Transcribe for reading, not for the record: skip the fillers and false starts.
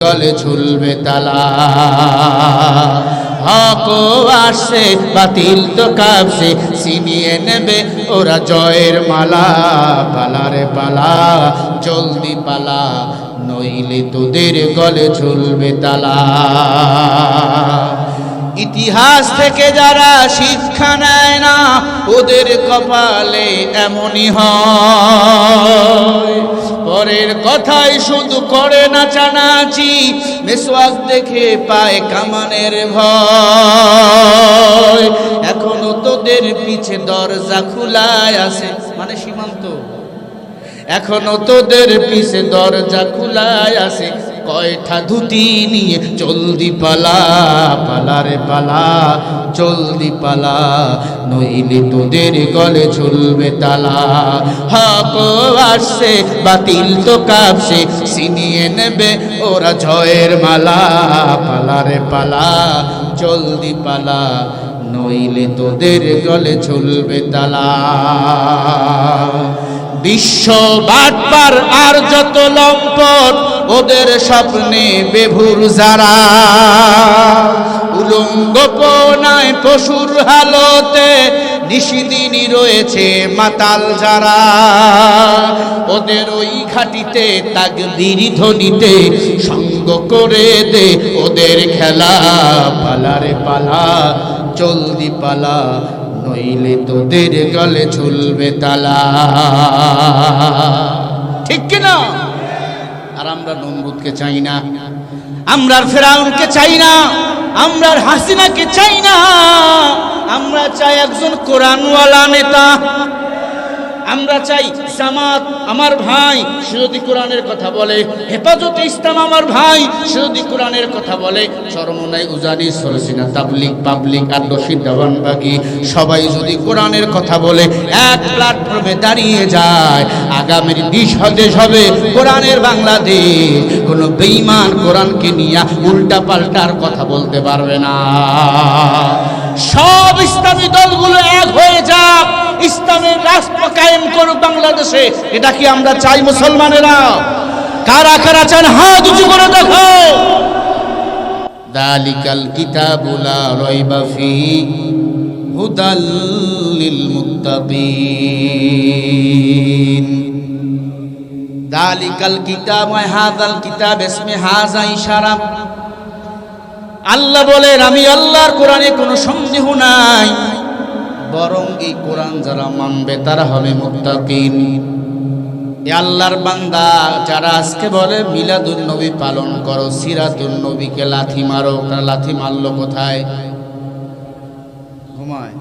গলে ঝুলবে তালা। হক আসছে বাতিল তো কাঁপছে, ছিনিয়ে নেবে ওরা জয়ের মালা। পালারে পালা, জলদি পালা, নইলে তোদের গলে ঝুলবে তালা। ইতিহাস থেকে যারা শিক্ষা নেয় না, ওদের কপালে এমনই হয়। পরের কথাই শুধু করে নাচানাচি, মেসওয়াক দেখে পায় কামানের ভয়। এখনো তোদের পিছে দরজা খোলাই আছে, মানে সীমান্ত। এখনো তোদের পিছে দরজা খোলাই আছে, কয়টা ধুতি নিয়ে জলদি পালা। পালারে পালা, জলদি পালা, নইলে তোদের গলে ঝুলবে তালা। হক আসছে বাতিল তো কাঁপছে, ছিনিয়ে নেবে ওরা জয়ের মালা। পালারে পালা, জলদি পালা, নইলে তোদের গলে ঝুলবে তালা। বিশ্ব বাটপার আর যত লম্পট, ওদের স্বপ্নে বেভুর যারা। উলঙ্গ পনায় পশুর হালতে, নিশিদিনই রয়েছে মাতাল যারা। ওদের ওই ঘাটিতে তাকবীর ধ্বনিতে সঙ্গ করে দে ওদের খেলা। পালারে পালা, জলদি পালা, নইলে তোদের গলে ঝুলবে তালা। ঠিক কিনা? আর আমরা নমরুদকে চাই না, আমরা ফেরাউনকে চাই না, আমরা হাসিনাকে চাই না। আমরা চাই একজন কোরআনওয়ালা নেতা। আমরা চাই জামাত আমার ভাই, সে যদি কোরআনের কথা বলে, হেফাজতে ইসলাম আমার ভাই, সে যদি কোরআনের কথা বলে, চরমনাই উজানি সরসিনা তাবলিগ পাবলিক আর রশিদ দেওয়ানবাগি সবাই যদি কোরআনের কথা বলে, এক প্ল্যাটফর্মে দাঁড়িয়ে যায়, আগামীর 20 দেশ হবে কোরআনের বাংলাদেশ। কোনো বেঈমান কোরআনকে নিয়ে উল্টা পাল্টার কথা বলতে পারবে না। সব ইসলামী দলগুলো এক হয়ে যাক, ইসলামের রাষ্ট্র কায়েম করুক বাংলাদেশে। এটা কি আমরা চাই মুসলমানেরা? কারা কারা চান হাত উঁচু করে দেখো। দালিকাল কিতাবু লা রাইবা ফিহি হুদাল লিল মুত্তাকিন। দালিকাল কিতাব ওয়া হাযাল কিতাব, ইসমে হাযা ইশারা। আল্লাহ বলেন, আমি আল্লাহর কোরআনে কোনো সন্দেহ নাই, বরং এই কোরআন যারা মানবে তারা হবে মুত্তাকিন। এ আল্লাহর বান্দা যারা আজকে বলে মিলাদুন নবী পালন করো, সিরাতুন নবীকে লাথি মারো, তারা লাথি মারলো কোথায়? ঘুমায়।